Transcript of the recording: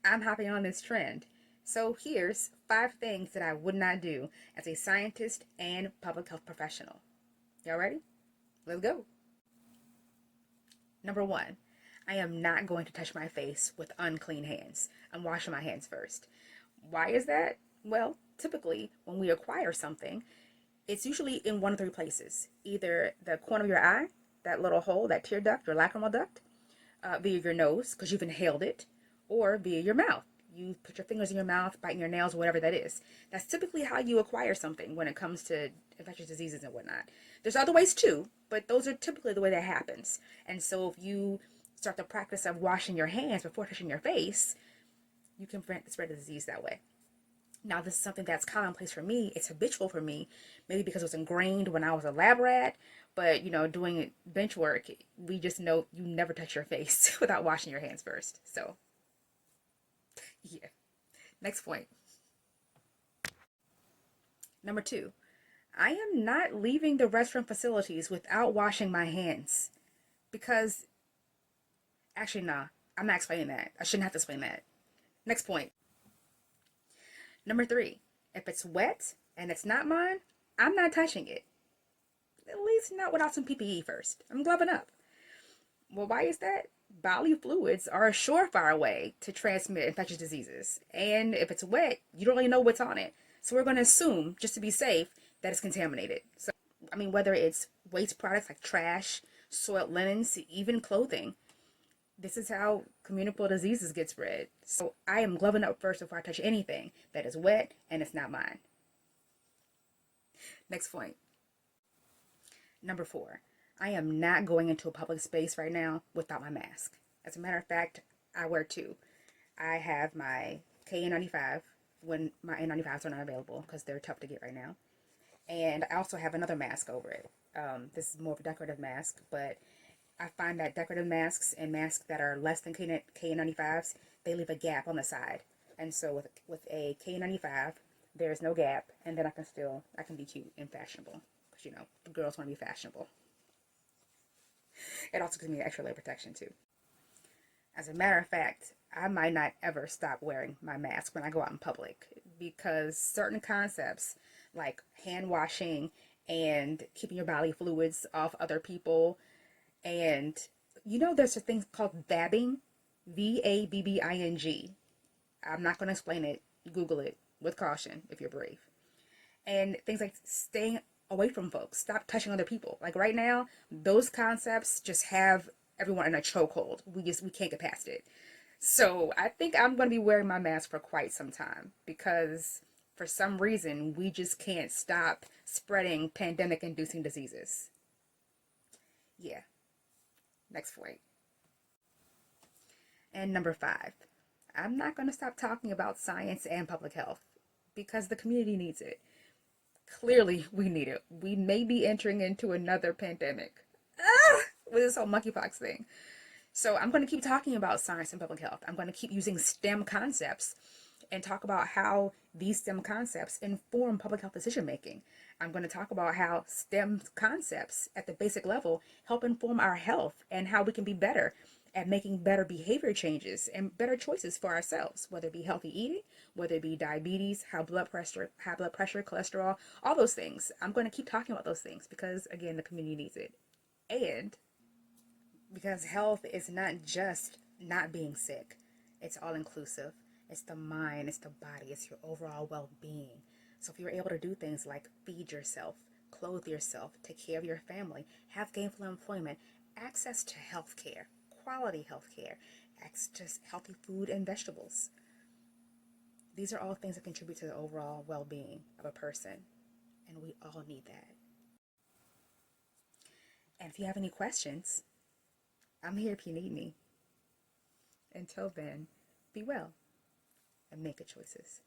I'm hopping on this trend. So here's 5 things that I would not do as a scientist and public health professional. Y'all ready? Let's go. Number 1, I am not going to touch my face with unclean hands. I'm washing my hands first. Why is that? Well, typically when we acquire something, it's usually in one of 3 places. Either the corner of your eye, that little hole, that tear duct or lacrimal duct, via your nose because you've inhaled it, or via your mouth. You put your fingers in your mouth, biting your nails, whatever that is. That's typically how you acquire something when it comes to infectious diseases and whatnot. There's other ways too, but those are typically the way that happens. And so if you start the practice of washing your hands before touching your face, you can prevent the spread of disease that way. Now, this is something that's commonplace for me. It's habitual for me, maybe because it was ingrained when I was a lab rat. But, doing bench work, we just know you never touch your face without washing your hands first. So, yeah. Next point. Number 2, I am not leaving the restroom facilities without washing my hands. Because, actually, nah, I'm not explaining that. I shouldn't have to explain that. Next point. Number 3, if it's wet and it's not mine, I'm not touching it. At least not without some PPE first. I'm gloving up. Well, why is that? Bodily fluids are a surefire way to transmit infectious diseases. And if it's wet, you don't really know what's on it. So we're going to assume, just to be safe, that it's contaminated. So, whether it's waste products like trash, soiled linens, even clothing, this is how communicable diseases get spread. So I am gloving up first before I touch anything that is wet and it's not mine. Next point. Number 4, I am not going into a public space right now without my mask. As a matter of fact, I wear 2. I have my KN95 when my N95s are not available because they're tough to get right now. And I also have another mask over it. This is more of a decorative mask, but I find that decorative masks and masks that are less than KN95s, they leave a gap on the side. And so with a KN95, there's no gap, and then I can be cute and fashionable. Because, girls want to be fashionable. It also gives me extra layer protection, too. As a matter of fact, I might not ever stop wearing my mask when I go out in public because certain concepts like hand washing and keeping your bodily fluids off other people, and there's a thing called vabbing, VABBING. I'm not going to explain it. Google it with caution if you're brave. And things like staying away from folks, stop touching other people. Like right now, those concepts just have everyone in a chokehold. We can't get past it. So I think I'm going to be wearing my mask for quite some time because for some reason we just can't stop spreading pandemic-inducing diseases. Yeah. Next point. And number 5, I'm not going to stop talking about science and public health because the community needs it. Clearly, we need it. We may be entering into another pandemic with this whole monkeypox thing. So I'm going to keep talking about science and public health. I'm going to keep using STEM concepts and talk about how these STEM concepts inform public health decision making. I'm going to talk about how STEM concepts at the basic level help inform our health and how we can be better at making better behavior changes and better choices for ourselves, whether it be healthy eating, whether it be diabetes, high blood pressure, cholesterol, all those things. I'm going to keep talking about those things because, again, the community needs it. And because health is not just not being sick, it's all inclusive. It's the mind, it's the body, it's your overall well-being. So if you're able to do things like feed yourself, clothe yourself, take care of your family, have gainful employment, access to health care, quality health care, access to healthy food and vegetables. These are all things that contribute to the overall well-being of a person, and we all need that. And if you have any questions, I'm here if you need me. Until then, be well and make good choices.